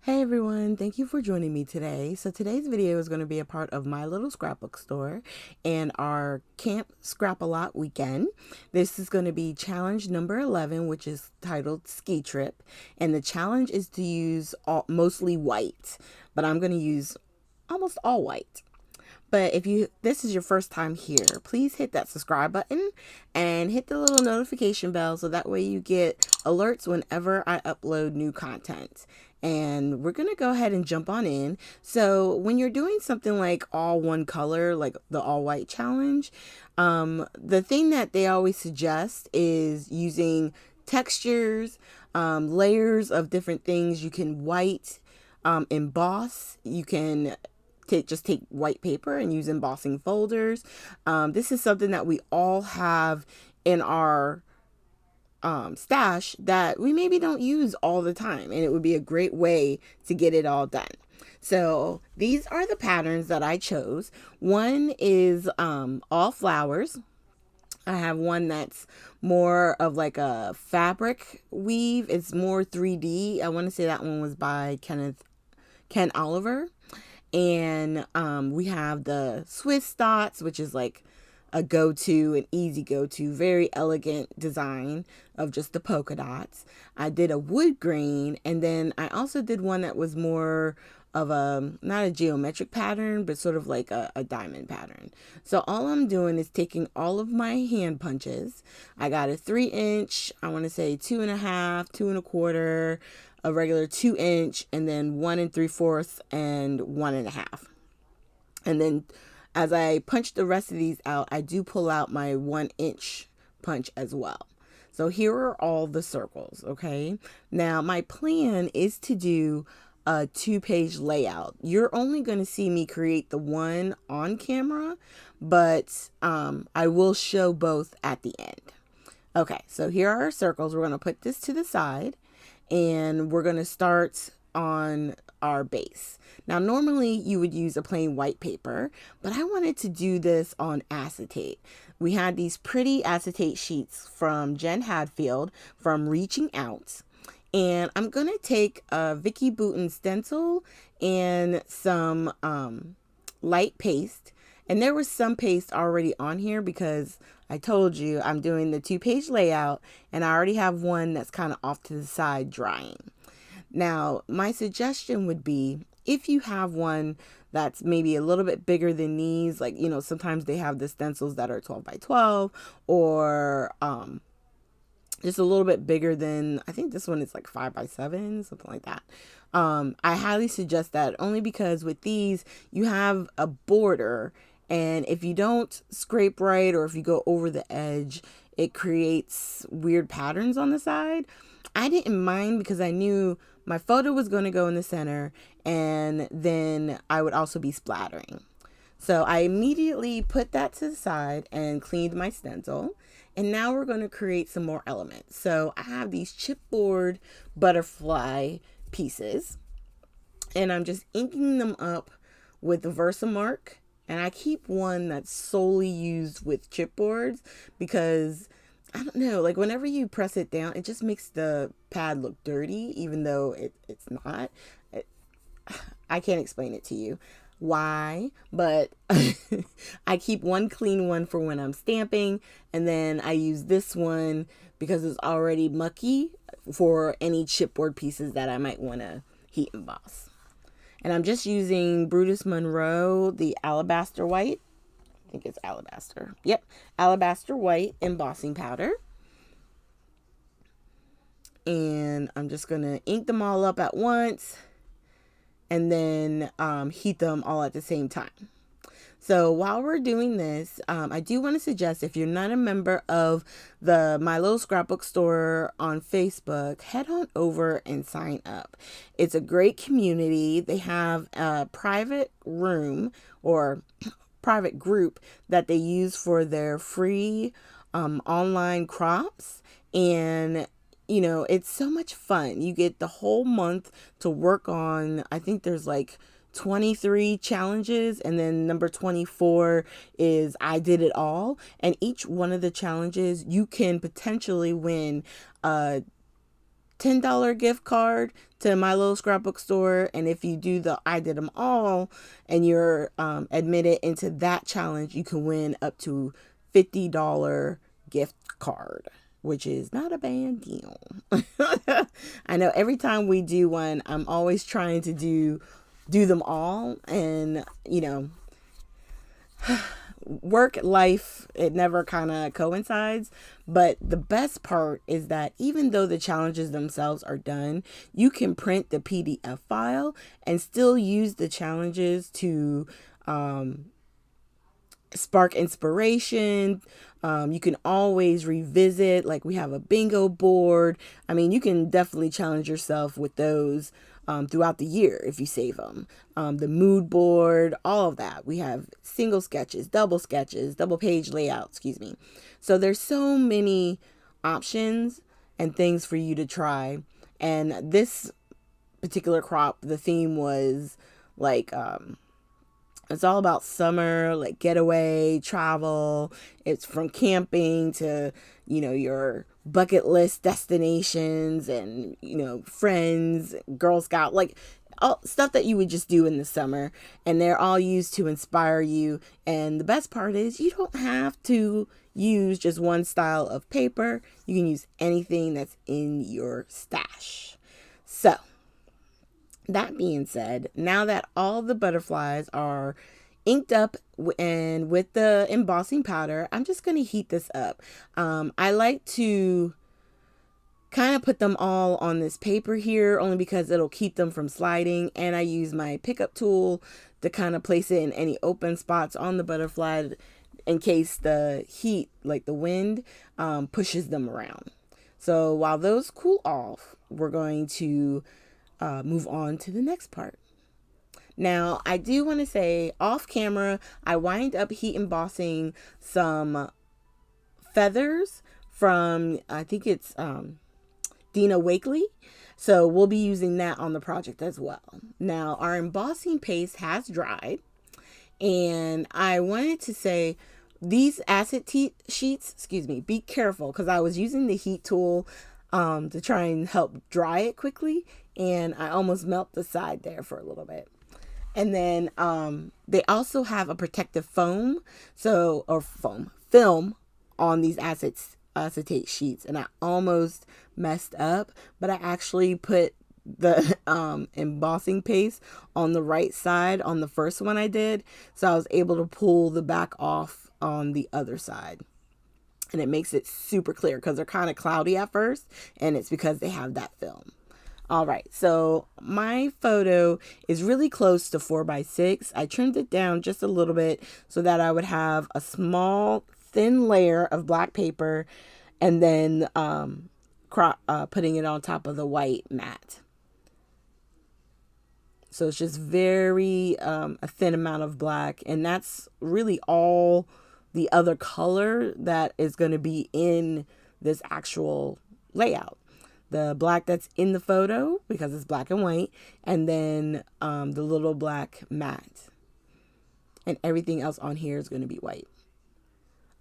Hey everyone, thank you for joining me today. So today's video is going to be a part of my little scrapbook store and our Camp Scrap-A-Lot weekend. This is going to be challenge number 11, which is titled Ski Trip. And the challenge is to use mostly white, but I'm going to use almost all white. But if this is your first time here, please hit that subscribe button and hit the little notification bell so that way you get alerts whenever I upload new content. And we're going to go ahead and jump on in. So when you're doing something like all one color, like the all white challenge, the thing that they always suggest is using textures, layers of different things. You can white, emboss, you can just take white paper and use embossing folders. This is something that we all have in our stash that we maybe don't use all the time, and it would be a great way to get it all done. So these are the patterns that I chose. One is all flowers. I have one that's more of like a fabric weave. It's more 3D. I want to say that one was by Ken Oliver. And we have the Swiss dots, which is like a go-to, an easy go-to, very elegant design of just the polka dots. I did a wood grain, and then I also did one that was more of not a geometric pattern, but sort of like a diamond pattern. So all I'm doing is taking all of my hand punches. I got a 3-inch, I want to say 2.5, 2.25, a regular 2-inch, and then 1 3/4 and 1.5. And then as I punch the rest of these out, I do pull out my 1-inch punch as well. So here are all the circles, okay? Now my plan is to do a 2-page layout. You're only going to see me create the one on camera, but I will show both at the end. Okay, so here are our circles. We're going to put this to the side, and we're going to start on our base. Now, normally you would use a plain white paper, but I wanted to do this on acetate. We had these pretty acetate sheets from Jen Hadfield from Reaching Out. And I'm going to take a Vicky Bouton stencil and some light paste. And there was some paste already on here because I told you I'm doing the 2-page layout, and I already have one that's kind of off to the side drying. Now, my suggestion would be if you have one that's maybe a little bit bigger than these, like, sometimes they have the stencils that are 12 by 12 or just a little bit bigger than, I think this one is like 5 by 7, something like that. I highly suggest that only because with these, you have a border, and if you don't scrape right or if you go over the edge, it creates weird patterns on the side. I didn't mind because I knew my photo was going to go in the center, and then I would also be splattering. So I immediately put that to the side and cleaned my stencil. And now we're going to create some more elements. So I have these chipboard butterfly pieces, and I'm just inking them up with the Versamark. And I keep one that's solely used with chipboards because I don't know, like whenever you press it down, it just makes the pad look dirty, even though it's not. I can't explain it to you why, but I keep one clean one for when I'm stamping, and then I use this one because it's already mucky for any chipboard pieces that I might want to heat emboss. And I'm just using Brutus Monroe, the alabaster white. I think it's alabaster. Yep, alabaster white embossing powder. And I'm just going to ink them all up at once and then heat them all at the same time. So while we're doing this, I do want to suggest if you're not a member of the My Little Scrapbook Store on Facebook, head on over and sign up. It's a great community. They have a private room or private group that they use for their free online crops, and it's so much fun. You get the whole month to work on, I think there's like 23 challenges, and then number 24 is I did it all. And each one of the challenges, you can potentially win a $10 gift card to my little scrapbook store. And if you do the I did them all and you're admitted into that challenge, you can win up to $50 gift card, which is not a bad deal. I know every time we do one, I'm always trying to do them all, and work life, it never kind of coincides. But the best part is that even though the challenges themselves are done, you can print the PDF file and still use the challenges to spark inspiration. You can always revisit, like we have a bingo board. I mean, you can definitely challenge yourself with those throughout the year if you save them. The mood board, all of that. We have single sketches, double page layout, excuse me. So there's so many options and things for you to try. And this particular crop, the theme was like, it's all about summer, like getaway, travel. It's from camping to, your bucket list destinations and, friends, Girl Scout, like all stuff that you would just do in the summer. And they're all used to inspire you. And the best part is you don't have to use just one style of paper. You can use anything that's in your stash. So, that being said, now that all the butterflies are inked up and with the embossing powder, I'm just going to heat this up. I like to kind of put them all on this paper here only because it'll keep them from sliding. And I use my pickup tool to kind of place it in any open spots on the butterfly in case the heat, like the wind, pushes them around. So while those cool off, we're going to move on to the next part. Now, I do want to say off camera, I wind up heat embossing some feathers from, I think it's Dina Wakely. So we'll be using that on the project as well. Now, our embossing paste has dried, and I wanted to say these acid sheets, be careful, because I was using the heat tool to try and help dry it quickly, and I almost melt the side there for a little bit. And then they also have a protective film, film on these acetate sheets, and I almost messed up, but I actually put the embossing paste on the right side on the first one I did, so I was able to pull the back off on the other side. And it makes it super clear because they're kind of cloudy at first, and it's because they have that film. All right, so my photo is really close to 4x6. I trimmed it down just a little bit so that I would have a small, thin layer of black paper, and then putting it on top of the white mat. So it's just very a thin amount of black, and that's really all the other color that is going to be in this actual layout. The black that's in the photo, because it's black and white, and then the little black mat. And everything else on here is going to be white.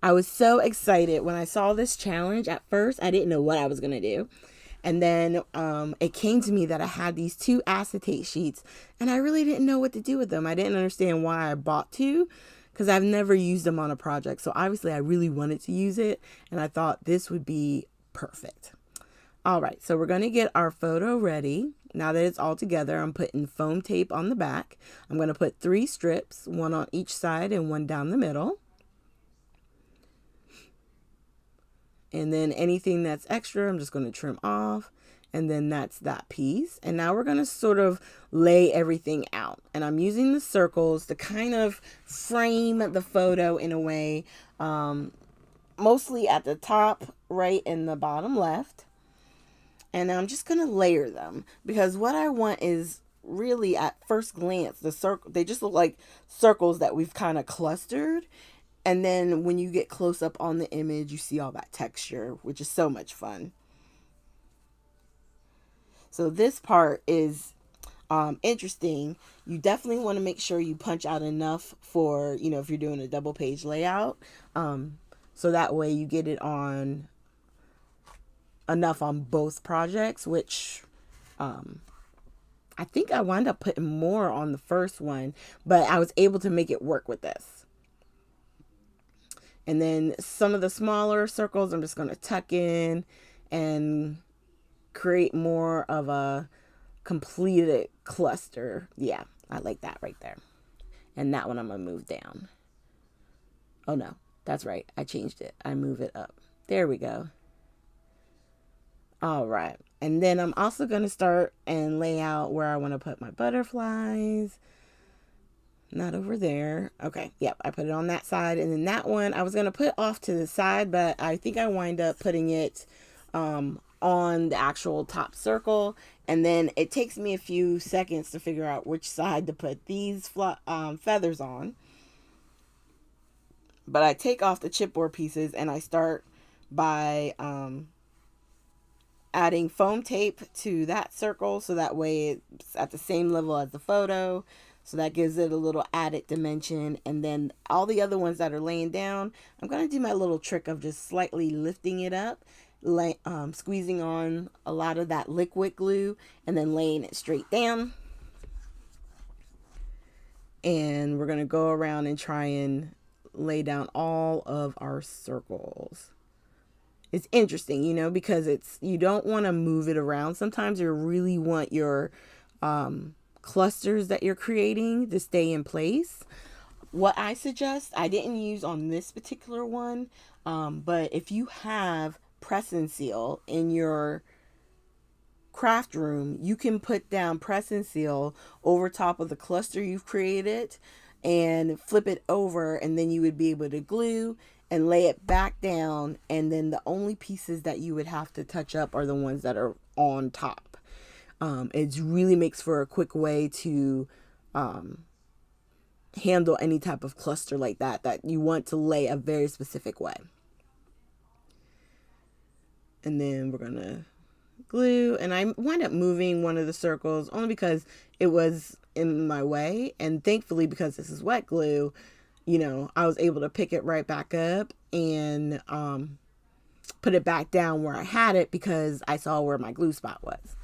I was so excited when I saw this challenge. At first, I didn't know what I was going to do. And then it came to me that I had these 2 acetate sheets, and I really didn't know what to do with them. I didn't understand why I bought 2, because I've never used them on a project. So obviously I really wanted to use it, and I thought this would be perfect. All right, so we're going to get our photo ready. Now that it's all together, I'm putting foam tape on the back. I'm going to put 3 strips, 1 on each side and 1 down the middle. And then anything that's extra, I'm just going to trim off. And then that's that piece. And now we're going to sort of lay everything out. And I'm using the circles to kind of frame the photo in a way, mostly at the top right and the bottom left. And I'm just going to layer them, because what I want is really at first glance, they just look like circles that we've kind of clustered. And then when you get close up on the image, you see all that texture, which is so much fun. So this part is interesting. You definitely want to make sure you punch out enough for, if you're doing a double page layout. So that way you get it on enough on both projects, which I think I wound up putting more on the first one, but I was able to make it work with this. And then some of the smaller circles I'm just going to tuck in and create more of a completed cluster. Yeah, I like that right there. And that one I'm going to move down. Oh no, that's right. I changed it. I move it up. There we go. All right. And then I'm also going to start and lay out where I want to put my butterflies. Not over there. Okay. Yep. I put it on that side. And then that one I was going to put off to the side, but I think I wind up putting it on the actual top circle. And then it takes me a few seconds to figure out which side to put these feathers on. But I take off the chipboard pieces and I start by adding foam tape to that circle, so that way it's at the same level as the photo. So that gives it a little added dimension. And then all the other ones that are laying down, I'm going to do my little trick of just slightly lifting it up, squeezing on a lot of that liquid glue, and then laying it straight down. And we're going to go around and try and lay down all of our circles. It's interesting, you know, because you don't want to move it around. Sometimes you really want your clusters that you're creating to stay in place. What I suggest, I didn't use on this particular one, but if you have press and seal in your craft room, you can put down press and seal over top of the cluster you've created and flip it over, and then you would be able to glue and lay it back down, and then the only pieces that you would have to touch up are the ones that are on top. It really makes for a quick way to handle any type of cluster like that you want to lay a very specific way. And then we're gonna glue, and I wind up moving one of the circles only because it was in my way, and thankfully, because this is wet glue, you know, I was able to pick it right back up and put it back down where I had it because I saw where my glue spot was.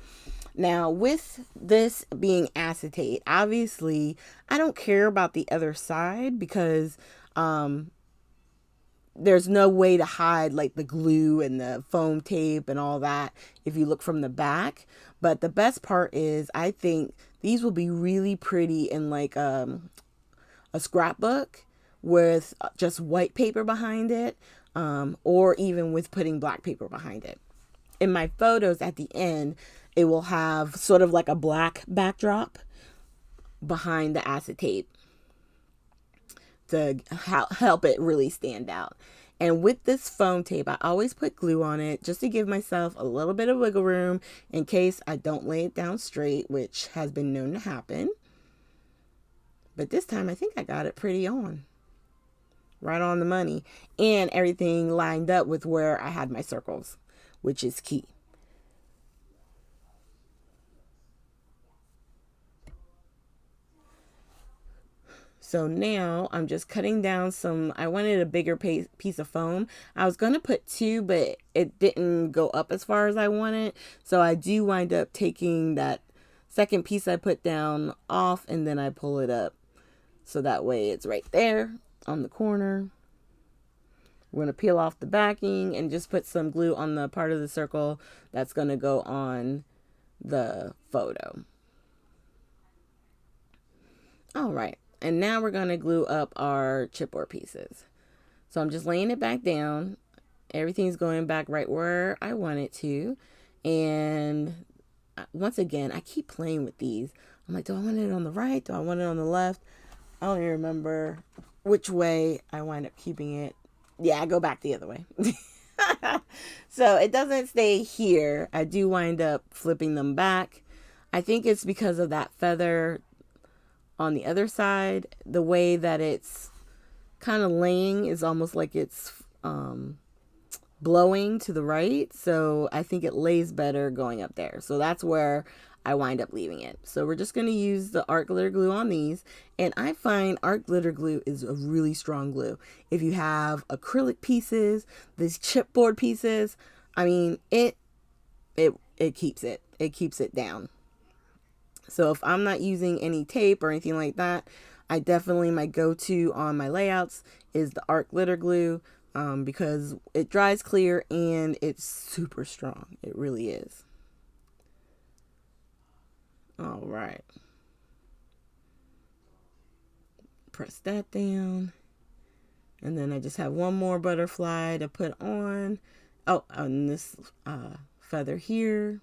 Now, with this being acetate, obviously, I don't care about the other side because there's no way to hide like the glue and the foam tape and all that if you look from the back. But the best part is I think these will be really pretty in like a scrapbook with just white paper behind it, or even with putting black paper behind it. In my photos at the end, it will have sort of like a black backdrop behind the acetate to help it really stand out. And with this foam tape, I always put glue on it just to give myself a little bit of wiggle room in case I don't lay it down straight, which has been known to happen. But this time I think I got it pretty on. Right on the money. And everything lined up with where I had my circles, which is key. So now I'm just cutting down I wanted a bigger piece of foam. I was going to put 2, but it didn't go up as far as I wanted. So I do wind up taking that second piece I put down off, and then I pull it up. So that way it's right there on the corner. We're going to peel off the backing and just put some glue on the part of the circle that's going to go on the photo. All right. And now we're going to glue up our chipboard pieces. So I'm just laying it back down. Everything's going back right where I want it to. And once again, I keep playing with these. I'm like, do I want it on the right? Do I want it on the left? I don't even remember which way I wind up keeping it. Yeah, I go back the other way. So it doesn't stay here. I do wind up flipping them back. I think it's because of that feather on the other side. The way that it's kind of laying is almost like it's blowing to the right. So I think it lays better going up there. So that's where I wind up leaving it. So we're just going to use the art glitter glue on these. And I find art glitter glue is a really strong glue. If you have acrylic pieces, these chipboard pieces, I mean, it it keeps it down. So if I'm not using any tape or anything like that, I definitely, my go-to on my layouts is the art glitter glue, because it dries clear and it's super strong. It really is. All right. Press that down. And then I just have one more butterfly to put on. Oh, on this feather here.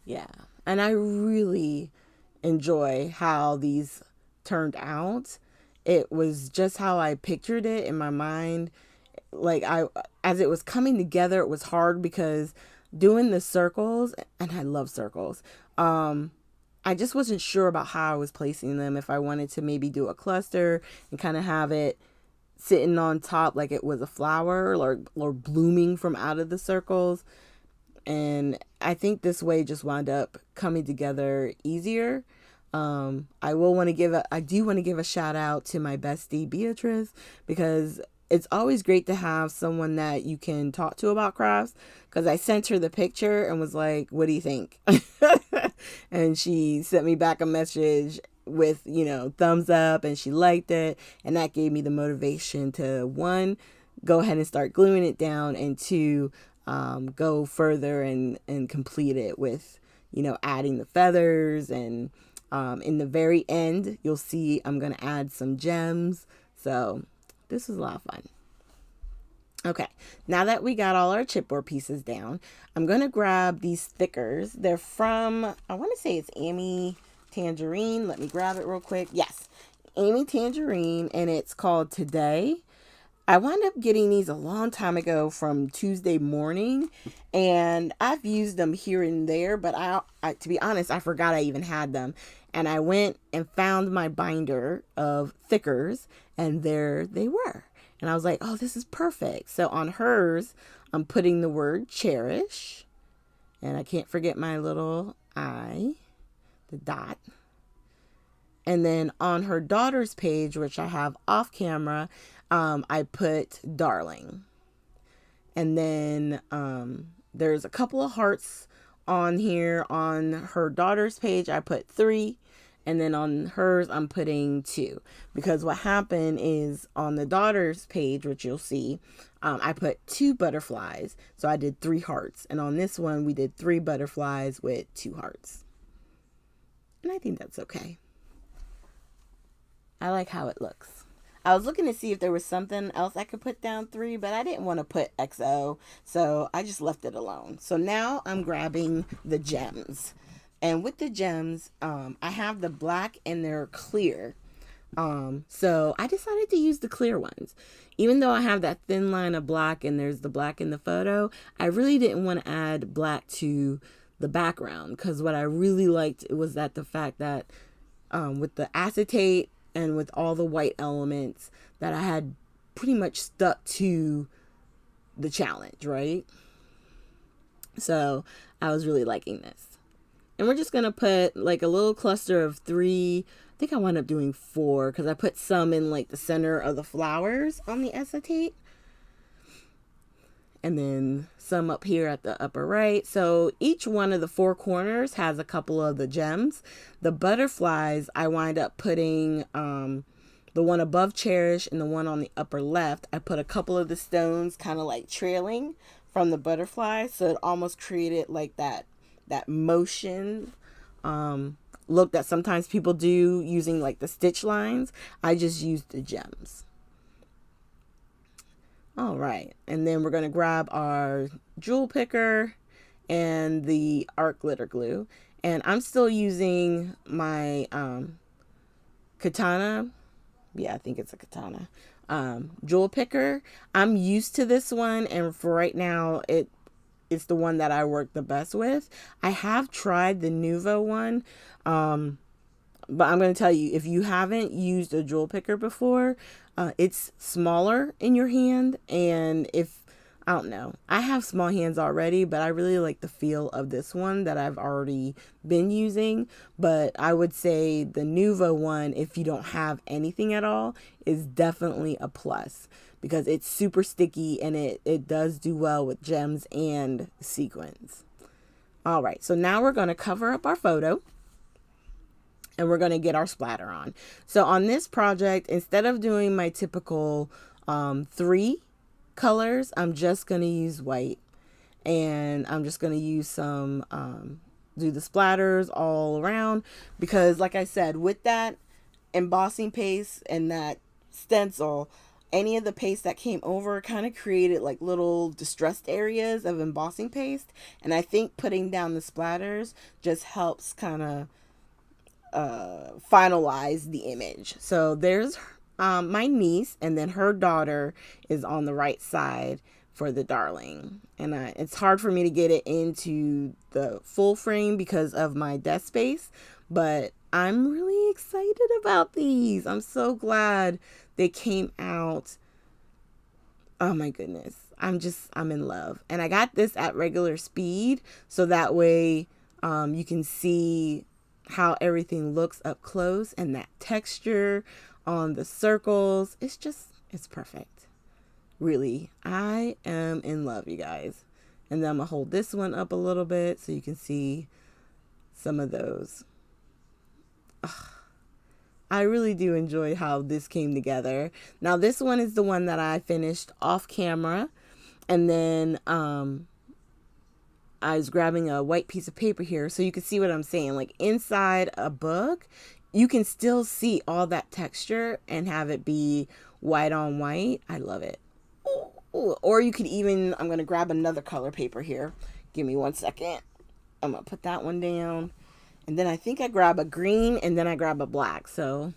Yeah. And I really enjoy how these turned out. It was just how I pictured it in my mind. Like, as it was coming together, it was hard because doing the circles, and I love circles. I just wasn't sure about how I was placing them. If I wanted to maybe do a cluster and kind of have it sitting on top like it was a flower, or blooming from out of the circles. And I think this way just wound up coming together easier. I do want to give a shout out to my bestie Beatrice, because it's always great to have someone that you can talk to about crafts. Because I sent her the picture and was like, what do you think? And she sent me back a message with, thumbs up, and she liked it. And that gave me the motivation to, one, go ahead and start gluing it down, and two, go further and complete it with, adding the feathers. And in the very end, you'll see I'm going to add some gems. So this was a lot of fun. Okay, now that we got all our chipboard pieces down, I'm going to grab these stickers. They're from, I want to say it's Amy Tangerine. Let me grab it real quick. Yes, Amy Tangerine, and it's called Today. I wound up getting these a long time ago from Tuesday Morning, and I've used them here and there, but I to be honest, I forgot I even had them. And I went and found my binder of thickers, and there they were. And I was like, oh, this is perfect. So on hers, I'm putting the word cherish. And I can't forget my little I, the dot. And then on her daughter's page, which I have off camera, I put darling. And then there's a couple of hearts on here. On her daughter's page, I put 3. And then on hers, I'm putting 2. Because what happened is on the daughter's page, which you'll see, I put 2 butterflies. So I did 3 hearts. And on this one, we did 3 butterflies with 2 hearts. And I think that's okay. I like how it looks. I was looking to see if there was something else I could put down 3, but I didn't want to put XO. So I just left it alone. So now I'm grabbing the gems. And with the gems, I have the black and they're clear. So I decided to use the clear ones. Even though I have that thin line of black and there's the black in the photo, I really didn't want to add black to the background. Because what I really liked was that the fact that with the acetate and with all the white elements, that I had pretty much stuck to the challenge, right? So I was really liking this. And we're just going to put like a little cluster of 3. I think I wound up doing 4 because I put some in like the center of the flowers on the acetate. And then some up here at the upper right. So each one of the 4 corners has a couple of the gems. The butterflies, I wind up putting the one above cherish, and the one on the upper left, I put a couple of the stones kind of like trailing from the butterfly. So it almost created like that motion look that sometimes people do using like the stitch lines. I just used the gems. All right, and then we're going to grab our jewel picker and the art glitter glue, and I'm still using my katana. Yeah, I think it's a katana jewel picker. I'm used to this one, and for right now it's the one that I work the best with. I have tried the Nuvo one, but I'm going to tell you, if you haven't used a jewel picker before, it's smaller in your hand, and if I don't know. I have small hands already, but I really like the feel of this one that I've already been using. But I would say the Nuvo one, if you don't have anything at all, is definitely a plus because it's super sticky and it does do well with gems and sequins. All right, so now we're going to cover up our photo and we're going to get our splatter on. So on this project, instead of doing my typical 3 colors, I'm just going to use white, and I'm just going to use some do the splatters all around because, like I said, with that embossing paste and that stencil, any of the paste that came over kind of created like little distressed areas of embossing paste, and I think putting down the splatters just helps kind of finalize the image. So there's my niece, and then her daughter is on the right side for the darling. And it's hard for me to get it into the full frame because of my desk space, but I'm really excited about these. I'm so glad they came out. Oh my goodness. I'm in love. And I got this at regular speed, so that way you can see how everything looks up close, and that texture on the circles. It's perfect. Really, I am in love, you guys. And then I'm gonna hold this one up a little bit so you can see some of those. Ugh, I really do enjoy how this came together. Now this one is the one that I finished off camera, and then I was grabbing a white piece of paper here so you can see what I'm saying. Like inside a book, you can still see all that texture and have it be white on white. I love it. Ooh. Or you could even, I'm going to grab another color paper here. Give me 1 second. I'm going to put that one down. And then I think I grab a green and then I grab a black. So,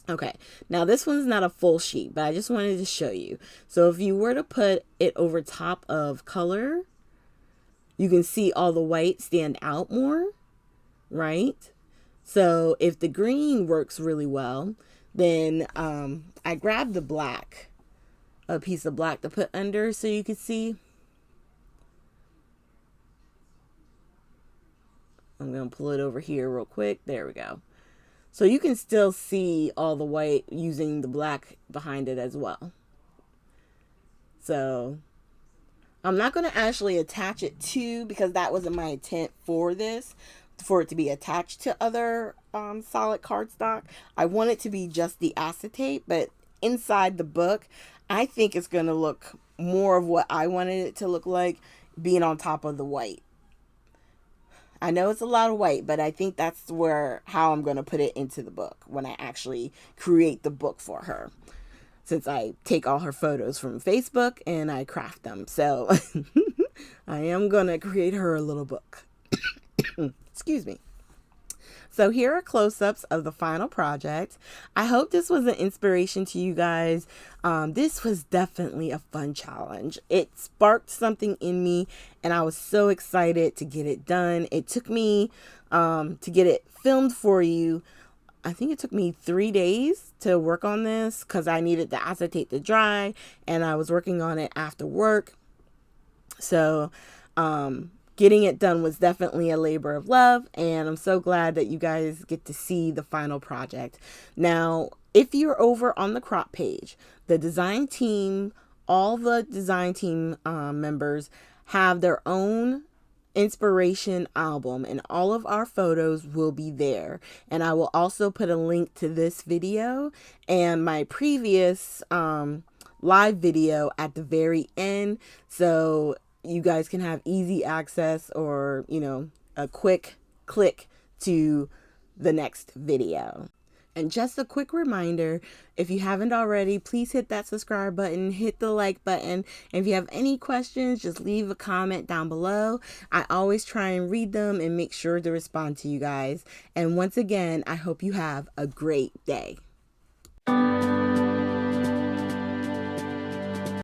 okay. Now this one's not a full sheet, but I just wanted to show you. So if you were to put it over top of color, you can see all the white stand out more, right? So if the green works really well, then I grabbed the black, a piece of black to put under so you could see. I'm going to pull it over here real quick. There we go. So you can still see all the white using the black behind it as well. So I'm not going to actually attach it to, because that wasn't my intent for this, for it to be attached to other solid cardstock. I want it to be just the acetate, but inside the book, I think it's going to look more of what I wanted it to look like, being on top of the white. I know it's a lot of white, but I think that's how I'm going to put it into the book when I actually create the book for her, since I take all her photos from Facebook and I craft them. So I am going to create her a little book. Excuse me. So here are close-ups of the final project. I hope this was an inspiration to you guys. This was definitely a fun challenge. It sparked something in me, and I was so excited to get it done. It took me to get it filmed for you. I think it took me 3 days to work on this because I needed the acetate to dry, and I was working on it after work. So getting it done was definitely a labor of love, and I'm so glad that you guys get to see the final project. Now, if you're over on the crop page, the design team, all the design team members have their own inspiration album, and all of our photos will be there. And I will also put a link to this video and my previous live video at the very end, so you guys can have easy access, or a quick click to the next video. And just a quick reminder, if you haven't already, please hit that subscribe button, hit the like button. And if you have any questions, just leave a comment down below. I always try and read them and make sure to respond to you guys. And once again, I hope you have a great day.